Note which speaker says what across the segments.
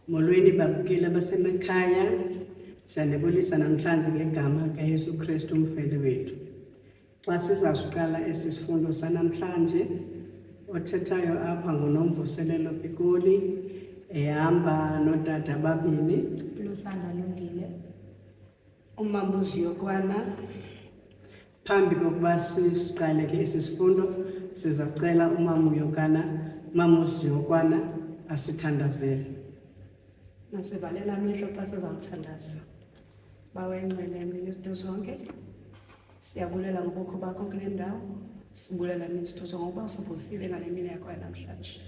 Speaker 1: Molweni babukeli abasemakhaya, siyanibulisa namhlanje ngegama kaYesu Kristu umfeli wethu. Xa sizasiqala esi sifundo sanamhlanje, othethayo apha nguNomvuselelo Pikoli, ehamba notata ababini,
Speaker 2: Lusanda Lungile.
Speaker 3: Umama uZiyokwana.
Speaker 1: Phambi kokuba siqale ke esi sifundo, sizacela umama uZiyokwana asithandazele.
Speaker 3: Masivalela amehlo xa sizawuthandaza. Bawenqele emini izinto zonke. Siyabulela ngobukho bakho kule ndawo. Sibulela emini izinto zonke ngokuba usivusile ngale mini yakho yanamhlanje.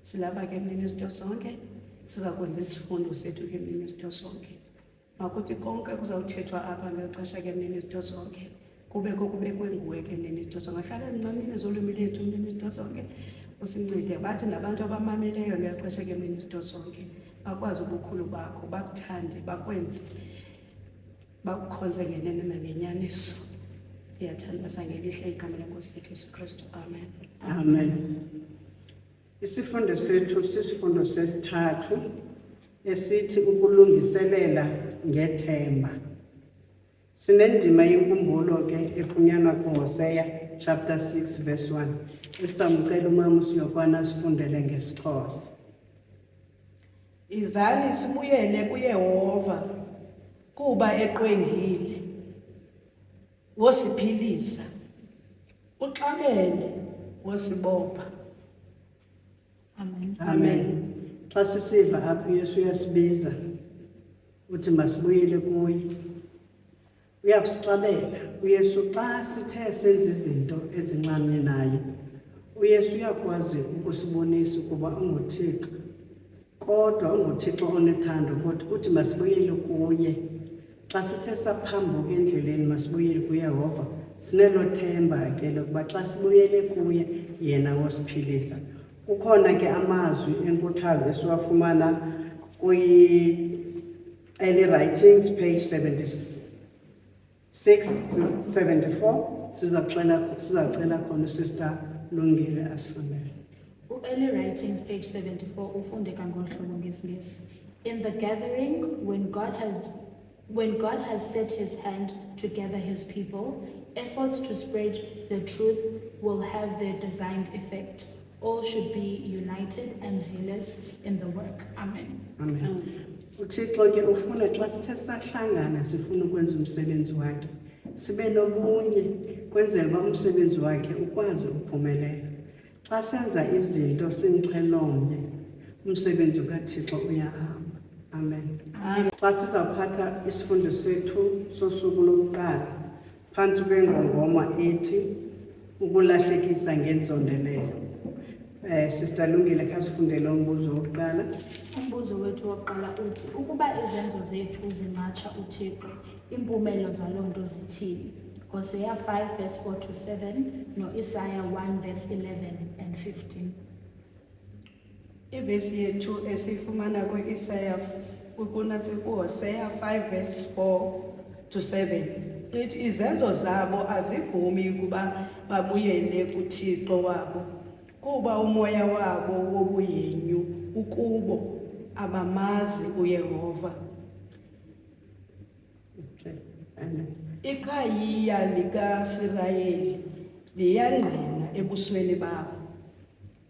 Speaker 3: Silapha ke emini izinto zonke. Siza kwenza isifundo sethu ke emini izinto zonke. Makuthi konke kuzawuthethwa apha ngeli xesha ke emini izinto zonke. Kubekwe nguwe ke emini izinto zonke. Hlala encamile zolwimi lethu emini izinto zonke. Usincede bathi nabantu abamameleyo ngeli xesha ke emini izinto zonke. Bakwazi ubukhulu bakho, bakuthande, bakwenze, bakukhonze ngenene nangenyaniso. Ndiyathandaza ngelihle igama lenkosi yethu Yesu Kristu. Amen.
Speaker 1: Amen. Isifundo sethu sisifundo sesithathu esithi ukulungiselela ngethemba. Sinendima yenkumbulo ke efunyanwa kuHosea chapter 6 verse 1. Esamcela umama uSiyokwana sifundele ngesiXhosa.
Speaker 3: Izani sibuyele kuYehova kuba eqwengile. Wosiphilisa. Uxabene wosibopha.
Speaker 2: Amen.
Speaker 1: Amen. Xa sisiva apho uYesu uyasibiza uthi masibuyele kuye. Uyakusixabela uYesu xa sithe senza izinto ezinxamnye naye. uYesu uyakwazi ukusibonisa ukuba unguThixo. Kodwa unguThixo onethando kodwa uthi masibuyele kuye. Xa sithe saphambuka endleleni masibuyele kuYehova. Sinelo themba ke lokuba xa sibuyele kuye yena wosiphilisa. Kukhona ke amazwi enkuthalo esiwafumana kwi-Early Writings page 74. Sizacela khona uSister Lungile asifundele.
Speaker 2: Early Writings, page 74, ufundeka ngohlobo ngesingesi. In the gathering, when God has set his hand to gather his people, efforts to spread the truth will have their designed effect. All should be united and zealous in the work. Amen.
Speaker 1: Amen. uThixo ke ufuna xa sithe sahlangana sifuna ukwenza umsebenzi wakhe. Sibe nobunye kwenzela uba umsebenzi wakhe ukwazi ukuphumelela. Xa senza izinto simqhelomnye, umsebenzi kaThixo uyahamba. Amen. Xa sizawuphatha isifundo sethu sosuku lokuqala phantsi kwengongoma ethi ukulahlekisa ngenzondelelo. Sister Lungile khasifundele umbuzo wokuqala.
Speaker 2: Umbuzo wethu wokuqala uthi ukuba izenzo zethu zinqatsha uThixo, impumelo zaloo nto zithini? Hosea 5 verse 4 to 7 no-Isaiah 1 verse 11 and 15.
Speaker 3: Ivesi yethu esifumana kwi-Isaiah kuHosea 5 verse 4 to 7. Ithi izenzo zabo azivumi ukuba babuyele kuThixo wabo, kuba umoya wabo wobuyenyu ukubo abamazi uYehova.
Speaker 1: Okay. Amen.
Speaker 3: Iqhayiya likaSirayeli liyangqina ebusweni babo.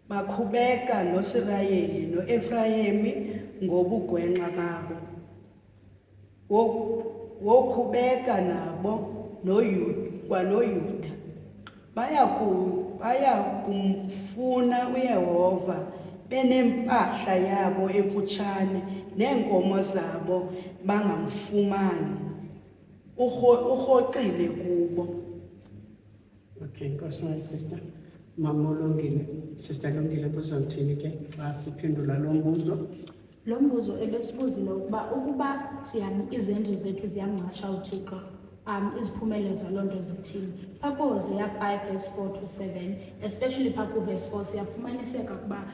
Speaker 3: Bakhubeka noSirayeli noEfrayemi ngobugwenxa babo. Wokhubeka nabo kwanoYuda. Baya kumfuna uYehova benempahla yabo ekutshane neenkomo zabo bangamfumani. Urhoxile kubo.
Speaker 1: Okay, Nkosi sister. Mama Lungile, Sister Lungile kuzawuthini ke xa siphendula lo mbuzo?
Speaker 2: Lo mbuzo ebesibuzile ukuba izenzo zethu ziyamnqatsha uThixo, iziphumelo zaloo nto zithini? Phaa kuHosea 5 verse 4 to 7, especially phaa kuverse 4 siyafumaniseka ukuba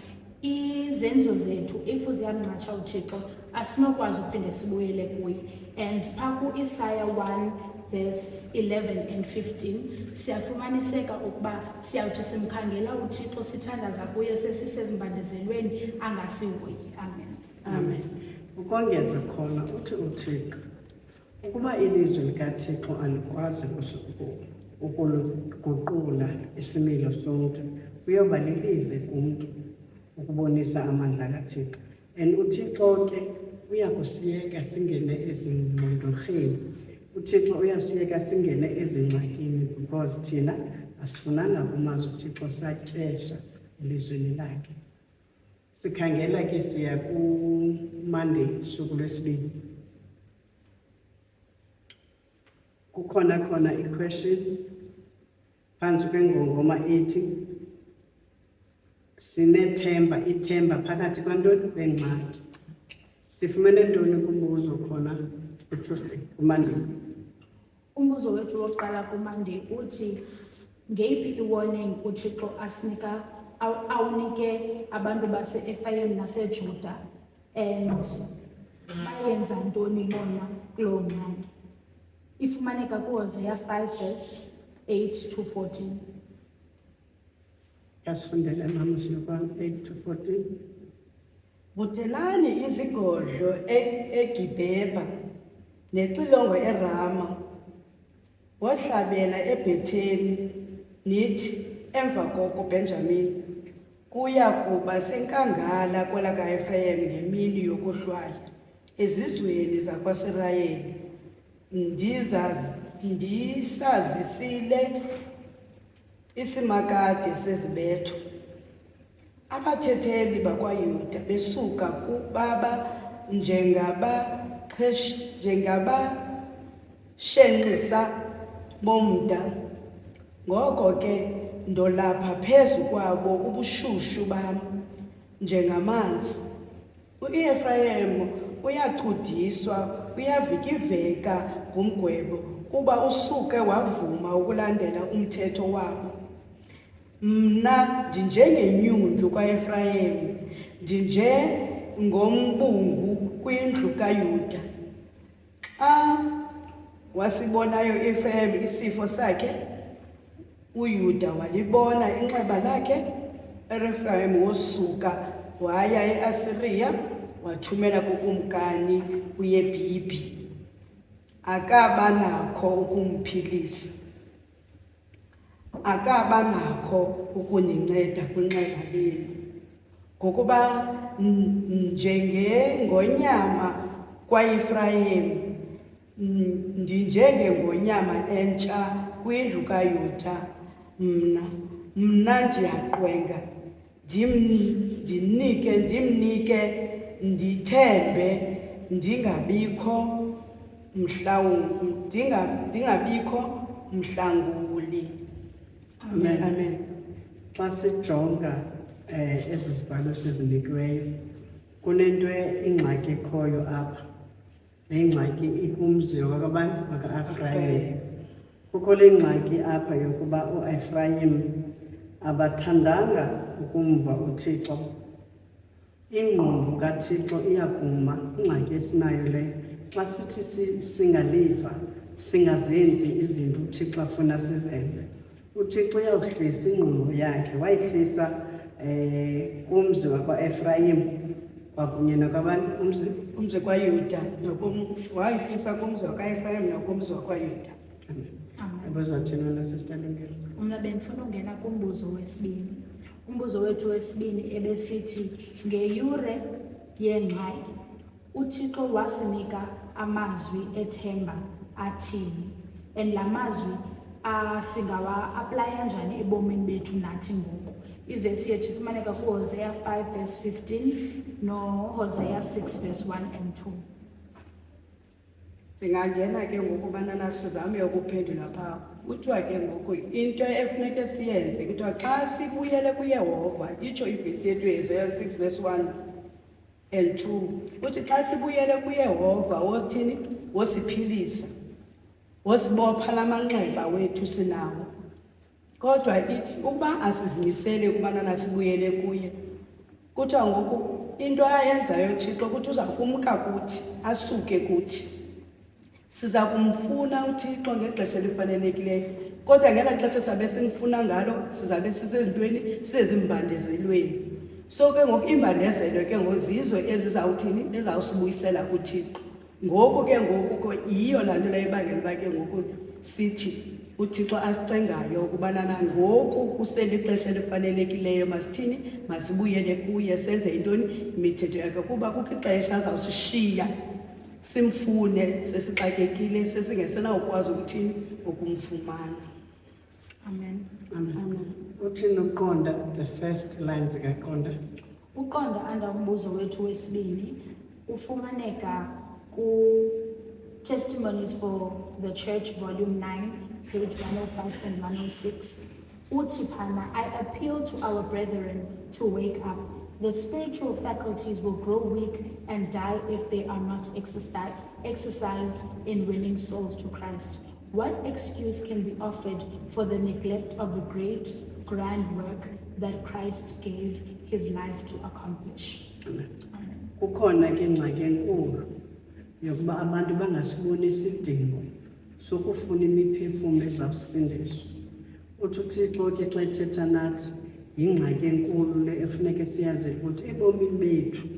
Speaker 2: izenzo zethu if ziyamnqatsha uThixo asinokwazi uphinde sibuyele kuye. And phaa ku-Isaiah 1 verse 11 and 15 siyafumaniseka ukuba siyawuthi simkhangela uThixo sithandaza kuye sesisezimbandezelweni angasihoyi. Amen.
Speaker 1: Amen. ukongeza khona uthi uThixo ukuba ilizwe likaThixo alikwazi ukuluguqula isimilo somntu kuyoba lilize kumntu ukubonisa amandla kaThixo. And uThixo ke uyakusiyeka singene ezingqondorheni, uThixo uyasiyeka singene ezingxakini because thina asifunanga kumazi uThixo satyesha elizweni lakhe. Sikhangela ke siya kuMonday suku lwesibini. Kukhona khona i-question phantsi kwengongoma ethi sinethemba, ithemba phakathi kwantoni kwengxaki. Sifumene ntoni kumbuzo khona kuTuesday kuMonday?
Speaker 2: Umbuzo wethu wokuqala kuMonday uthi ngeyiphi i-warning uThixo asinika awunike abantu base-Efrayim naseJuda and bayenza ntoni bona kuloo ngxaki? Ifumaneka kuHosea 5:8-14.
Speaker 1: Yasifundela namuhla kwam 8-14.
Speaker 3: Budelani izigodlo eGibheba nexilongo eRama, wohlabela eBhetheni, nithi emva koko Benjamini kuya kuba senkangala kwelaka-Efrayimi ngemini yokohlwaya. Ezizweni zakwaSirayeli ndisazisile isimakade sezibetho. Abathetheli bakwaYuda besuka kubaba njengabashenxisa bomda. Ngoko ke ndolapha phezu kwabo ubushushu bam njengamanzi. U-Efrayim uyacudiswa, uyavikiveka ngumgwebo kuba usuke wavuma ukulandela umthetho wabo. Mna ndinjengenyundu kwaEfrayim, ndinjengombungu kwindlu kaYuda. Xa wasibonayo u-Efrayim isifo sakhe, uYuda walibona inxeba lakhe. U-Efrayim wosuka waya eAsiriya, wathumela kukumkani uYebhibhi. Akaba nakho ukumphilisa, akaba nakho ukuninceda kwinxeba lenu, ngokuba njengengonyama kwaEfrayim, ndinjengengonyama entsha kwindlu kaYuda. Mna ndiyaqwenga, ndimnike ndithembe, ndingabikho mhlanguli.
Speaker 1: Amen.
Speaker 3: Amen.
Speaker 1: Xa sijonga ezi zibhalo sizinikiweyo, kunento ingxaki ekhoyo apha. Le ngxaki ikumzi wakabantu baka-Efrayim. Kukho le ngxaki apha yokuba u-Efrayim abathandanga ukumva uThixo. Ingqondo kaThixo iyakuma, ingxaki esinayo leyo. Xa sithi singaliva, singazenzi izinto uThixo afuna sizenze, uThixo uyawuhlisa ingqondo yakhe. Wayihlisa kumzi wakwa-Efrayim kwakunye nakwabantu
Speaker 3: Umzi kwaYuda wayihlisa kumzi wakaEfrayim nakumzi wakwaYuda.
Speaker 1: Abazathina na Sister Lungile.
Speaker 2: Mna bendifuna ungena kumbuzo wesibini. Umbuzo wethu wesibini ebesithi ngeyure yengxaki uThixo wasinika amazwi ethemba athini, and la mazwi singawa-aplaya njani ebomini bethu nathi ngoku. Ivesi yethu ifumaneka kuHosea 5:15 noHosea 6:1-2.
Speaker 3: Ndingangena ke ngoku banana sizame ukuphendula phaa. Kuthiwa ke ngoku into efuneke siyenze kuthiwa xa sibuyele kuYehova, itsho ivesi yethu Isaiah 6:1-2. Uthi xa sibuyele kuYehova wothini? Wosiphilisa, wosibopha la manxeba wethu sinawo. Kodwa ithi ukuba asizimisele ukubanana sibuyele kuye, kuthiwa ngoku into ayenzayo uThixo kuthi uza kumka kuthi, asuke kuthi. Siza kumfuna uThixo ngexesha elifanelekileyo, kodwa ngela xesha sabe simfuna ngalo sizabe sisezintweni, sisezimbandezelweni. So ke ngoku imbandezelo ke ngozizo ezizawuthini ezawusibuyisela kuThixo. Ngoku ke ngoku yiyo laa nto leyo ibangela uba ke ngoku sithi uThixo asicengayo ukubana nangoku kuselixesha elifanelekileyo masithini masibuyele kuye senze intoni imithetho yakhe kuba kukho ixesha azawusishiya simfune sesixakekile sesingesenawukwazi ukuthini ukumfumana.
Speaker 2: Amen.
Speaker 1: Amen. Uthini uqonda the first line zikaqonda?
Speaker 2: Uqonda anda umbuzo wethu wesibini ufumaneka ku Testimonies for the Church volume 9 page 105 and 106. Uthi phana, I appeal to our brethren to wake up. The spiritual faculties will grow weak and die if they are not exercised in winning souls to Christ. What excuse can be offered for the neglect of the great, grand work that Christ gave his life to accomplish?
Speaker 1: Amen.
Speaker 2: Amen.
Speaker 1: Kukhona ke ingxaki enkulu yokuba abantu bangasiboni isidingo sokufuna imiphefumlo ezawusindiswa. Uthi uThixo ke xa ethetha nathi yingxaki enkulu le efuneke siyazi ukuthi ebomini bethu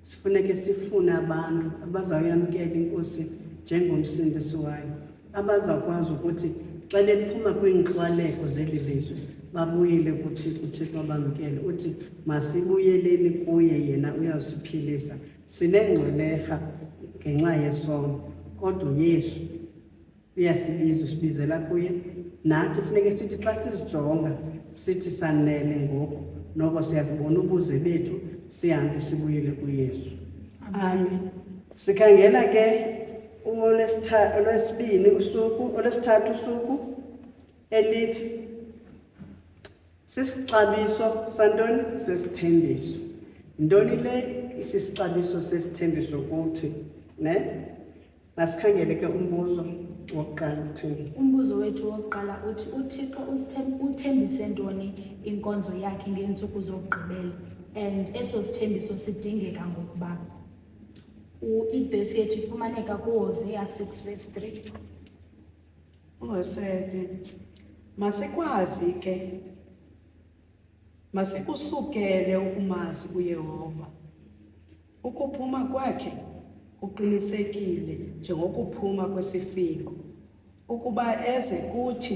Speaker 1: sifuneke sifune abantu abazawuyamkela inkosi njengomsindisi wayo, abazawukwazi ukuthi xa lephuma kwiinkxwaleko zeli lizwe babuyele kuThixo, uThixo abamkele. Uthi masibuyeleni kuye, yena uyawusiphilisa. Sinengxwelerha ngenxa yesono kodwa uYesu uyasibiza, usibizela kuye. Nathi funeke sithi xa sizijonga sithi sanele ngoku noko siyazibona ubuze bethu sihambe sibuyele kuYesu. Amen. Sikhangela ke olwesithathu usuku elithi sisixabiso santoni sesithembiso. Ntoni le isisixabiso sesithembiso kuthi ne? Masikhangele ke umbuzo wokuqala uthini.
Speaker 2: Umbuzo wethu wokuqala uthi uThixo uthembise ntoni inkonzo yakhe ngeentsuku zokugqibela, and eso sithembiso sidingeka ngokuba ivesi yethu ifumaneka kuHosea 6 verse 3.
Speaker 3: Ungasethi masikwazi ke masikusukele ukumazi uYehova. Ukuphuma kwakhe kuqinisekile njengokuphuma kwesifiko, ukuba eze kuthi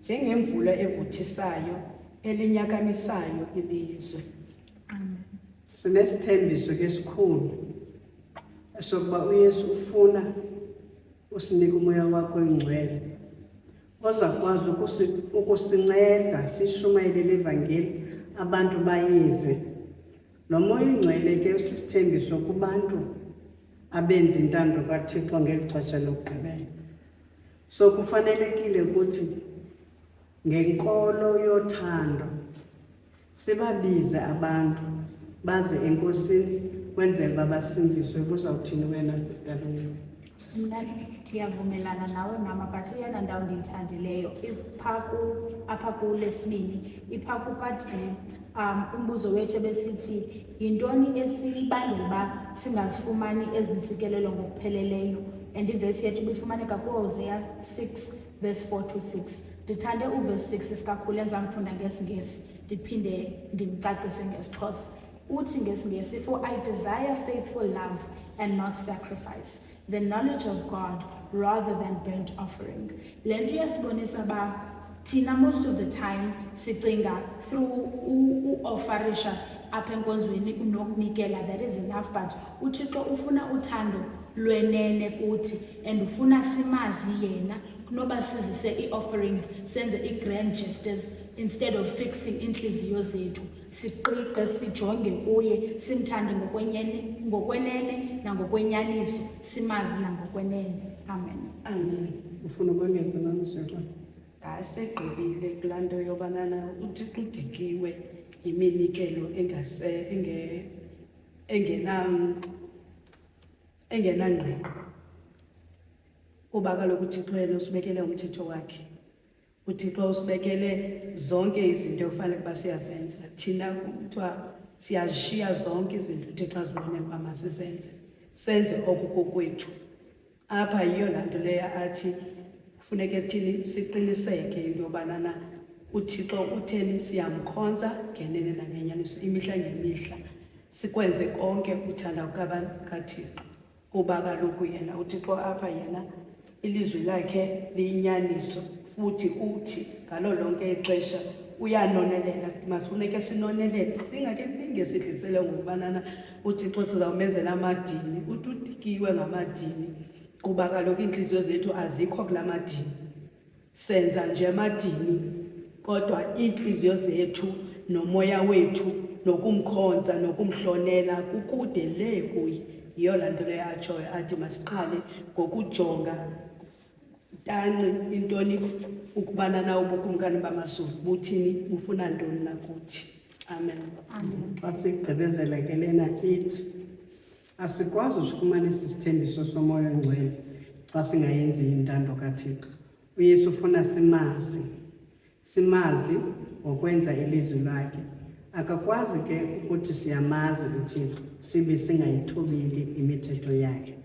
Speaker 3: njengemvula evuthisayo elinyakamisayo ilizwe.
Speaker 2: Amen.
Speaker 1: Sinesithembiso ke sikhulu esokuba uYesu ufuna usinika umoya wakho oyingcwele ozakwazi ukusinceda sishumayele levangeli abantu bayive. Lo moya oyingcwele ke usisithembiso kubantu abenza intando kaThixo ngeli xesha lokugqibela. So kufanelekile ukuthi ngenkolo yothando sibabize abantu baze enkosini kwenzela uba basindiswe. Kuzawuthini wena Sister Lungile?
Speaker 2: Mna ndiyavumelana nawe mama, but eyona ndawo ndiyithandileyo apha kulesibini ipha kupart umbuzo wethu ebesithi yintoni esibangela uba singazifumani ezi ntsikelelo ngokupheleleyo, and ivesi yethu ibifumaneka kuHosea 6 verse 4 to 6. Ndithande uverse 6 isikakhulu enzamfunda ngesiNgesi ndiphinde ndimcacise ngesiXhosa. Uthi ngesiNgesi, for I desire faithful love and not sacrifice, the knowledge of God rather than burnt offering. Le nto iyasibonisa uba thina most of the time sicinga through uofarisha apha enkonzweni unokunikela, that is enough, but uThixo ufuna uthando lwenene kuthi and ufuna simazi yena kunoba sizise ii-offerings, senze ii-grand gestures instead of fixing inhliziyo zethu. Siqiqe sijonge kuye, simthande ngokwenene nangokwenyaniso, simazi nangokwenene. Amen.
Speaker 1: Amen. Ufuna ukongeza namseko?
Speaker 3: Segqibile kulaa nto yobanana uThixo udikiwe yiminikelo engenangqiqo, kuba kaloku uThixo yena usibekele umthetho wakhe. uThixo usibekele zonke izinto ekufanele ukuba siyazenza. Thina kuthiwa siyazishiya zonke izinto uThixo azibone ukuba masizenze, senze oku kokwethu. Apha yiyo laa nto leyo athi kufuneke sithini siqiniseke into yobanana uThixo utheni siyamkhonza ngenene nangenyaniso imihla ngemihla sikwenze konke uthanda kaThixo kuba kaloku yena uThixo apha yena ilizwi lakhe liyinyaniso futhi uthi ngalo lonke ixesha uyanonelela. Masifuneke sinonelele singakephinge sidlisele ngokubanana uThixo sizawumenzela amadini udikiwe ngamadini kuba kaloku iintliziyo zethu azikho kula madini, senza nje amadini kodwa iintliziyo zethu nomoya wethu nokumkhonza nokumhlonela kukude le kuye. Yiyo laa nto leyo atshoyo athi masiqale ngokujonga tanci intoni ukubanana ubukumkani bamazulu buthini bufuna ntoni nakuthi. Amen.
Speaker 2: Amen.
Speaker 1: Xa sigqibezela ke lena ithi asikwazi usifumanisa isithembiso somoya ongcwele xa singayenzi intando kaThixo. uYesu ufuna simazi ngokwenza ilizwi lakhe. Akakwazi ke ukuthi siyamazi uThixo sibe singayithobeli imithetho yakhe.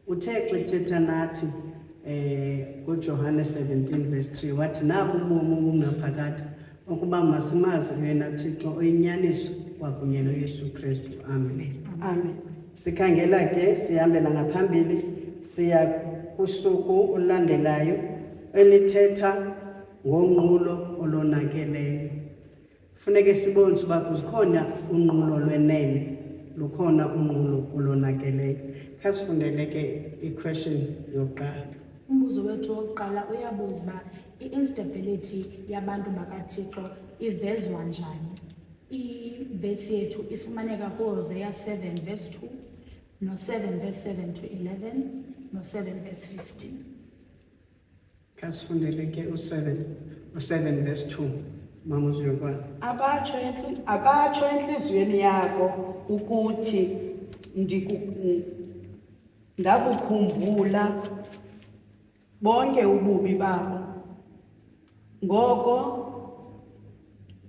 Speaker 1: Uthe xa ethetha nathi kuJohane 17:3 wathi nabu ubomi obungaphakade ukuba masimazi yena Thixo oyinyaniso kwakunye noYesu Kristu. Amen.
Speaker 3: Amen.
Speaker 1: Sikhangela ke sihambela ngaphambili siya kusuku ulandelayo elithetha ngonqulo olonakeleyo. Funeke sibonise uba kukhona unqulo lwenene lukhona unqulo olonakeleyo. Khasifundele ke i-question yokuqala.
Speaker 2: Umbuzo wethu wokuqala uyabuza uba i-instability yabantu bakaThixo ivezwa njani. Ivesi yethu ifumaneka kuHosea 7:2 no7:7 to 11 no7:15.
Speaker 1: Khasifundele ke u7:2 mama uziyokwana.
Speaker 3: abatsho enhliziyweni yabo ukuthi ndabukhumbula bonke ububi babo, ngoko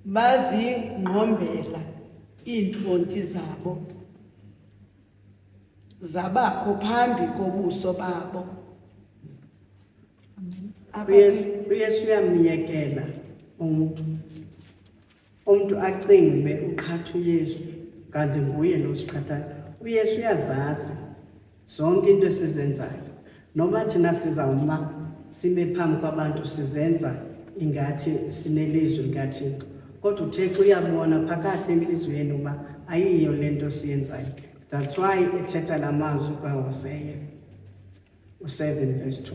Speaker 3: bazingqombela iintlonti zabo zabakho phambi kobuso babo.
Speaker 1: uYesu uyamyekela umuntu acinge uqhatha uYesu kanti nguye lo siqhathayo. uYesu uyazazi zonke into esizenzayo, noba thina sizawuma sibe phambi kwabantu sizenza ingathi sinelizwi likaThixo, kodwa uThixo uyabona phakathi enhliziyweni uba ayiyo le nto siyenzayo. That's why ethetha la mazwi kaHosea 7:2.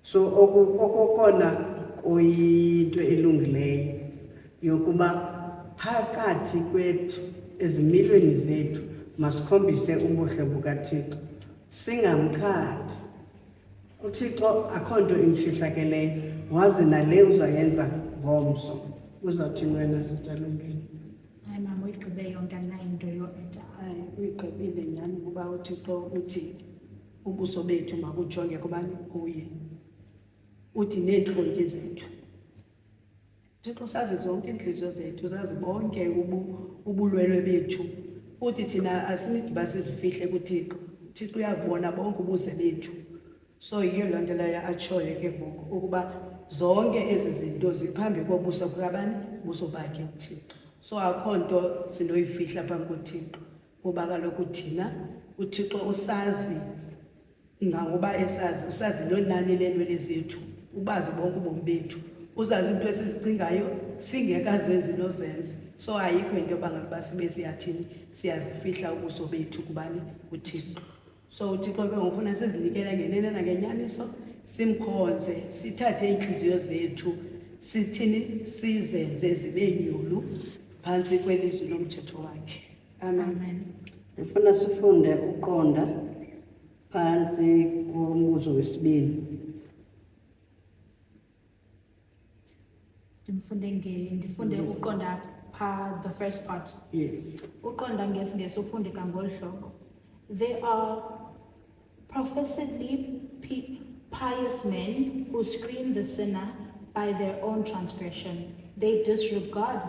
Speaker 1: So okokona kuyinto elungileyo yokuba phakathi kwethu ezimilweni zethu masikhombise ubuhle bukaThixo singamqhathi. uThixo akho nto imfihlakeleyo, wazi nale uzayenza ngomso. Uzawuthini wena Sister Lungile?
Speaker 2: Hayi mama, uyigqibe yonke nayo into yoeda.
Speaker 3: Hayi, uyigqibile nyhani ukuba uThixo uthi ubuso bethu mabujonge kubani kuye, uthi neentlonti zethu. Thixo sazi zonke iintliziyo zethu, zazi bonke ubulwelwe bethu, uthi thina asinidi uba sizifihle kuThixo. uThixo uyabona bonke ubuze bethu. So yiyo loo nto leyo atshoyo ke ngoku ukuba zonke ezi zinto ziphambi kobuso bukabani, ubuso bakhe uThixo. So akho nto sinoyifihla phambi koThixo kuba kaloku thina uThixo usazi, ngangoba usazi nonani leenwele zethu, ubazi bonke ubomi bethu, uzazi into esizicingayo singekazenzi nozenza. So ayikho into yoba sibe siyathini siyazifihla ubuso bethu kubani, uThixo. So uThixo ke ngofuna sizinikele ngenene nangenyaniso, simkhonze, sithathe iintliziyo zethu sithini sizenze zibe nyulu phantsi kwelizwi lomthetho wakhe. Amen.
Speaker 2: Amen.
Speaker 1: Ndifuna sifunde uqonda phantsi kombuzo wesibini.
Speaker 2: Ndifunde uqonda the first part.
Speaker 1: Yes.
Speaker 2: Uqonda ngesiNgesi ufundeka ngolu hlobo. They are professedly pious men who screen the sinner by their own transgression. They disregard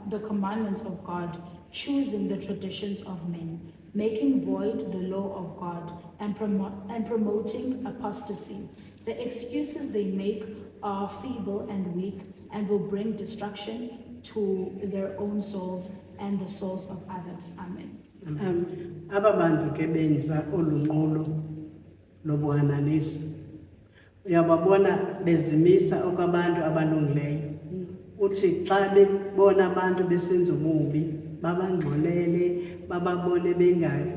Speaker 2: the commandments of God, choosing the traditions of men, making void the law of God, and promoting apostasy. The excuses they make are feeble and weak, and will bring destruction to their own souls and the souls of others. Amen.
Speaker 1: Aba bantu ke benza olunqulo lobuhananisi. Uyababona bezimisa okwabantu abalungileyo. Uthi xa bebona abantu besenza ububi, babangxolele, bababone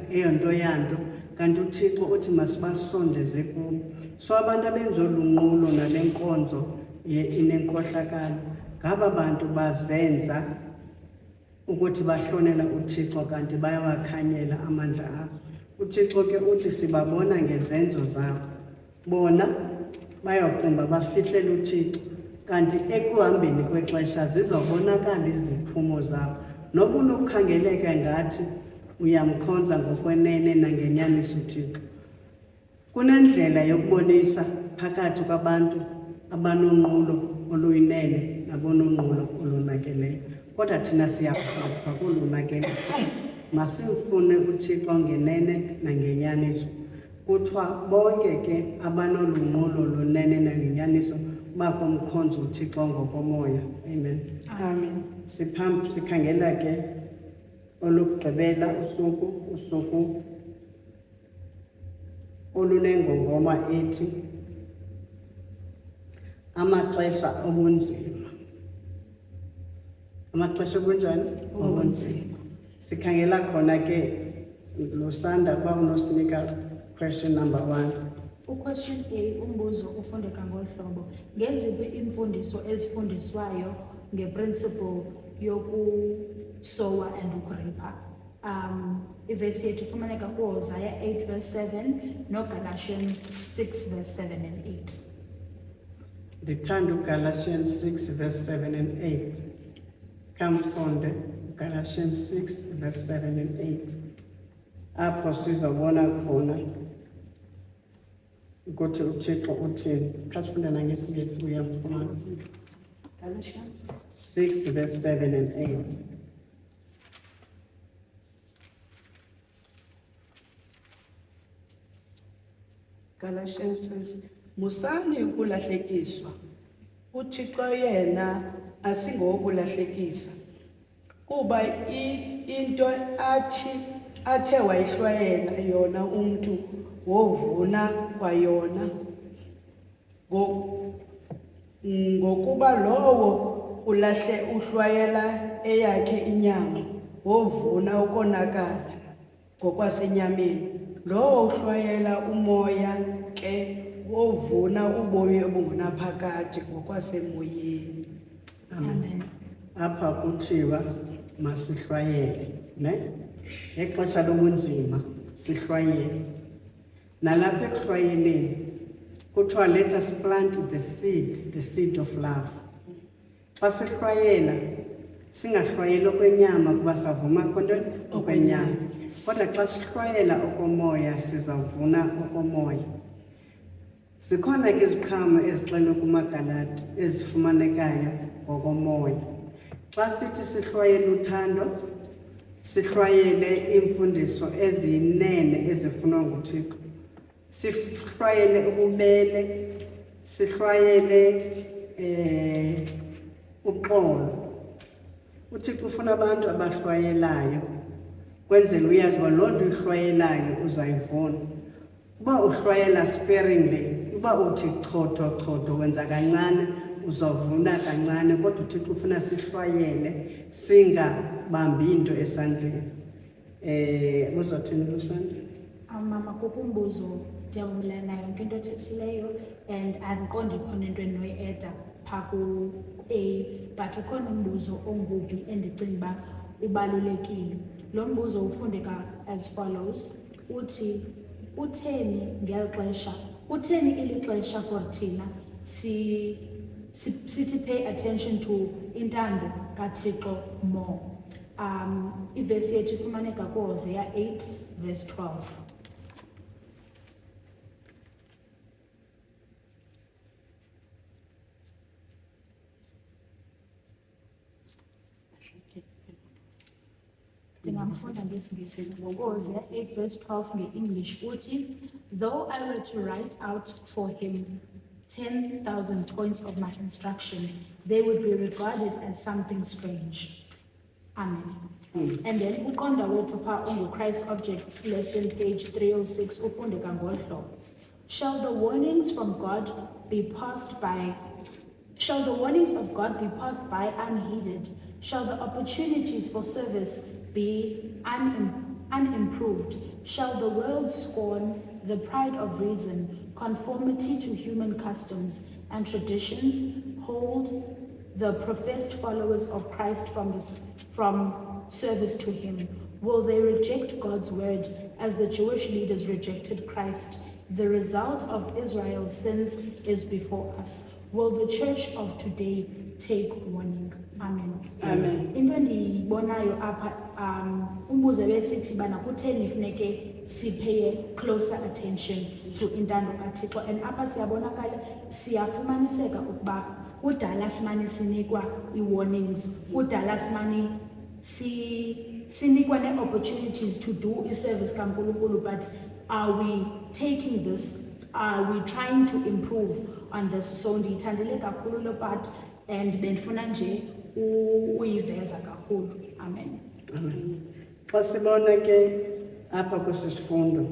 Speaker 1: eyonto yanto, kanti uThixo uthi masibasondeze kubo. So abantu abenza olunqulo nale nkonzo inenkohlakalo, ngaba bantu bazenza ukuthi bahlonela uThixo kanti bayawakhanyela amandla abo. uThixo ke uthi sibabona ngezenzo zabo. Bona bayocinga bafihlele uThixo, kanti ekuhambeni kwexesha zizobonakala iziphumo zabo. Noba unokukhangeleka ngathi uyamkhonza ngokwenene nangenyaniso uThixo, kunendlela yokubonisa phakathi kwabantu abanonqulo oluyinene nabononqulo olunakeleyo. Kodwa thina siyakhuthazwa kulunakeleyo. Masimfune uThixo ngenene nangenyaniso. Kuthiwa bonke ke abanolunqulo lunene nangenyaniso bakumkhonza uThixo ngokomoya. Amen.
Speaker 3: Amen.
Speaker 1: Sikhangela ke olokugqibela usuku olunengongoma ethi amaxesha obunzima. Amaxesha obunjani? Obunzima. Sikhangela khona ke Lusanda kwa unosinika question number 1.
Speaker 2: Question A, umbuzo ufundeka ngohlobo. Ngeziphi imfundiso ezifundiswayo ngeprinciple yokusowa and ukuripha? Ivesi yethu ifumaneka kuHosea 8 verse 7 noGalatians 6 verse 7 and 8.
Speaker 1: Ndithanda uGalatians 6 verse 7 and 8. Kamfunde Galatians 6 verse 7 and 8. Apho sizobona khona ukuthi uThixo uthini. Xa sifunda nangesingesi uyamfumana.
Speaker 3: Galatians
Speaker 1: 6 verse 7 and 8.
Speaker 3: Galatians says, musani ukulahlekiswa. uThixo yena asingokulahlekisa. Kuba into athe wayihlwayela yona umuntu wovuna kwayona. Ngokuba lowo uhlwayela eyakhe inyama wovuna ukonakala ngokwasenyameni. Lowo uhlwayela umoya ke wovuna ubomi obungunaphakade ngokwasemoyeni.
Speaker 2: Amen.
Speaker 1: Apha kuthiwa masihlwayele, ne? Exesha lobunzima sihlwayele. Nalapha ekuhlwayeleni kuthiwa let us plant the seed of love. Xa sihlwayela singahlwayeli okwenyama kuba savuma konto okwenyama. Kodwa xa sihlwayela okomoya sizavuna okomoya. Zikhona ke iziqhamo ezixelwe kumaGalati ezifumanekayo ngokomoya. Xa sithi sihlwayele uthando, sihlwayele imfundiso eziyinene ezifunwa nguThixo. Sihlwayele ububele, sihlwayele uxolo. uThixo ufuna abantu abahlwayelayo, kwenzela uyazi uba loo nto uyihlwayelayo uzayivuna. Uba uhlwayela sparingly, uba uthi chotho wenza kancane, uzawuvuna kancane. Kodwa uThixo ufuna sihlwayele singabambi into esandleni. Uzothini Lusanda?
Speaker 2: Mama, kukho umbuzo ndiyavumelana nayo yonke into othethileyo and andiqondi khona into endinoyi-eda phaa ku-A, but ukhona umbuzo ongubi endicinga uba ubalulekile. Lo mbuzo ufundeka as follows. Uthi kutheni ili xesha for thina sithi pay attention to intando kaThixo more. Ivesi yethu ifumaneka kuHosea 8 verse 12. Ndingamfunda ngesingesi. kuHosea 8 verse 12 nge-English uthi, though I were to write out for him 10,000 points of my instruction, they would be regarded as something strange. Amen. And then uqonda wethu pha Christ Objects lesson page 306 ufunde ngolu hlobo. Shall the warnings of God be passed by unheeded? Shall the opportunities for service be unimproved? Shall the world scorn the pride of reason, conformity to human customs and traditions, hold the professed followers of Christ from service to him? Will they reject God's word as the Jewish leaders rejected Christ? The result of Israel's sins is before us. Will the church of today take warning? Amen.
Speaker 1: Amen.
Speaker 2: Into endiyibonayo apha umbuzo besithi bana kutheni funeke sipay closer attention to intando kaThixo, and apha siyabonakala siyafumaniseka ukuba kudala simane sinikwa i-warnings, kudala simane sinikwa ne-opportunities to do i-service kaNkulunkulu, but are we taking this? Are we trying to improve on this? So ndiyithandele kakhulu lo part and bendifuna nje uyiveza kakhulu. Amen.
Speaker 1: Amen. Xa sibona ke apha kwesi sifundo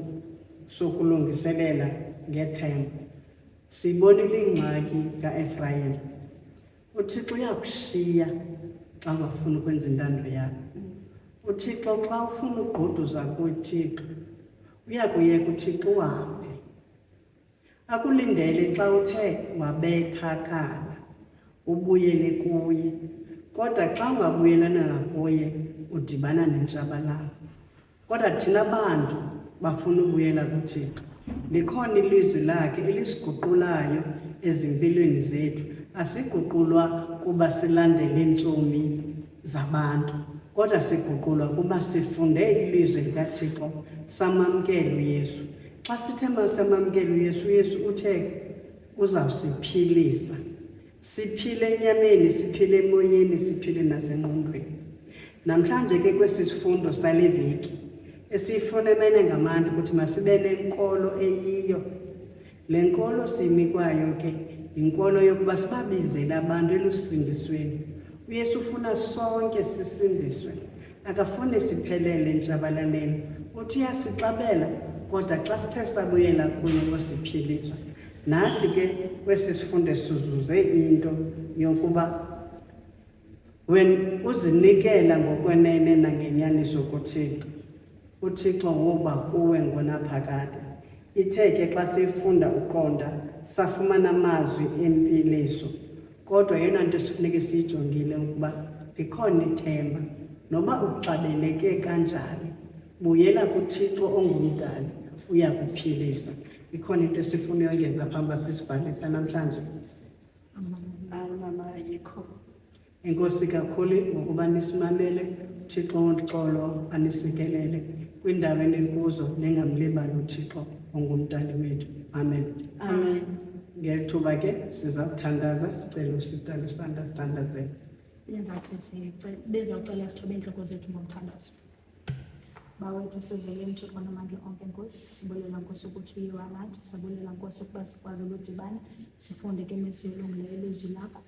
Speaker 1: sokulungiselela ngethemba, sibonile ingxaki kaEfrayim. uThixo uyakushiya xa ungafuni ukwenza intando yakho. uThixo xa ufuna ugqoduza kuThixo uyakuyeka uThixo uhambe, akulindele xa uthe wabethakala ubuyele kuye. Kodwa xa ungabuyelana kuye udibana nentshabalalo. Kodwa thina bantu bafuna ubuyela kuThixo. Likhona ilizwi lakhe elisiguqulayo ezimpilweni zethu. Asiguqulwa kuba silandele iintsomi zabantu, kodwa siguqulwa kuba sifunde ilizwi likaThixo, samamkela uYesu. Xa sithe masamamkela uYesu, uYesu uthe uzawusiphilisa. Siphile enyameni, siphile emoyeni, siphile nasengqondweni. Namhlanje ke kwesi sifundo sale veki esiyifunemene ngamandla ukuthi masibe nenkolo eyiyo. Le nkolo siyinikwayo ke inkolo yokuba sibabizele abantu elusindisweni. uYesu ufuna sonke sisindiswe, akafuni siphelele entshabalaleni. Uthi uyasixabela, kodwa xa sithe sabuyela kuye ngosiphilisa. Nathi ke kwesi sifundo sizuze into yokuba when uzinikela ngokwenene nangenyaniso kuThixo, uThixo woba kuwe ngonaphakade. Ithe ke xa sifunda uqonda safumana amazwi empiliso, kodwa yena nto sifuneka siyijongile ukuba likhona ithemba. Noba uxabeleke kanjani, buyela kuThixo ongumdali, uyakuphilisa. Ikhona into esifuna uyongeza phambi sisivalisa namhlanje.
Speaker 3: Mama ayikho.
Speaker 1: Enkosi kakhulu ngokuba nisimamele. uThixo uxolo anisikelele kwindawo enikuzo, nengamlibali uThixo ongumdali wethu. Amen.
Speaker 3: Amen.
Speaker 1: Ngelithuba ke sizawuthandaza, sicela uSister Lusanda sithandazele.
Speaker 2: Bezawucela sithobe iintloko zethu ngomthandazo. Bawethu sizele uThixo namandla onke Nkosi, sibulela Nkosi ukuthi uyiwa nathi, sibulela Nkosi ukuba sikwazi ukudibana sifunde ke imesi elungileyo ilizwi lakho.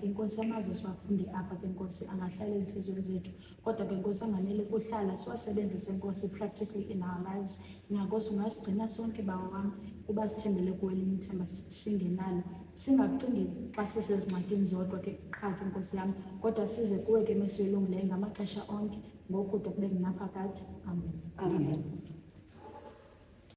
Speaker 2: Ke Nkosi amazwi siwafunde apha ke Nkosi angahlala ezinhliziyweni zethu, kodwa ke Nkosi anganele kuhlala siwasebenzise Nkosi practically in our lives. Nkosi ungasigcina sonke bawo wam kuba sithembele kuwe elinye ithemba singenalo, singacingi xa sisezingxakini zodwa ke qha ke Nkosi yam, kodwa size kuwe ke imesi elungileyo ngamaxesha onke, ngokude kube ngunaphakade. Amen.
Speaker 1: Amen.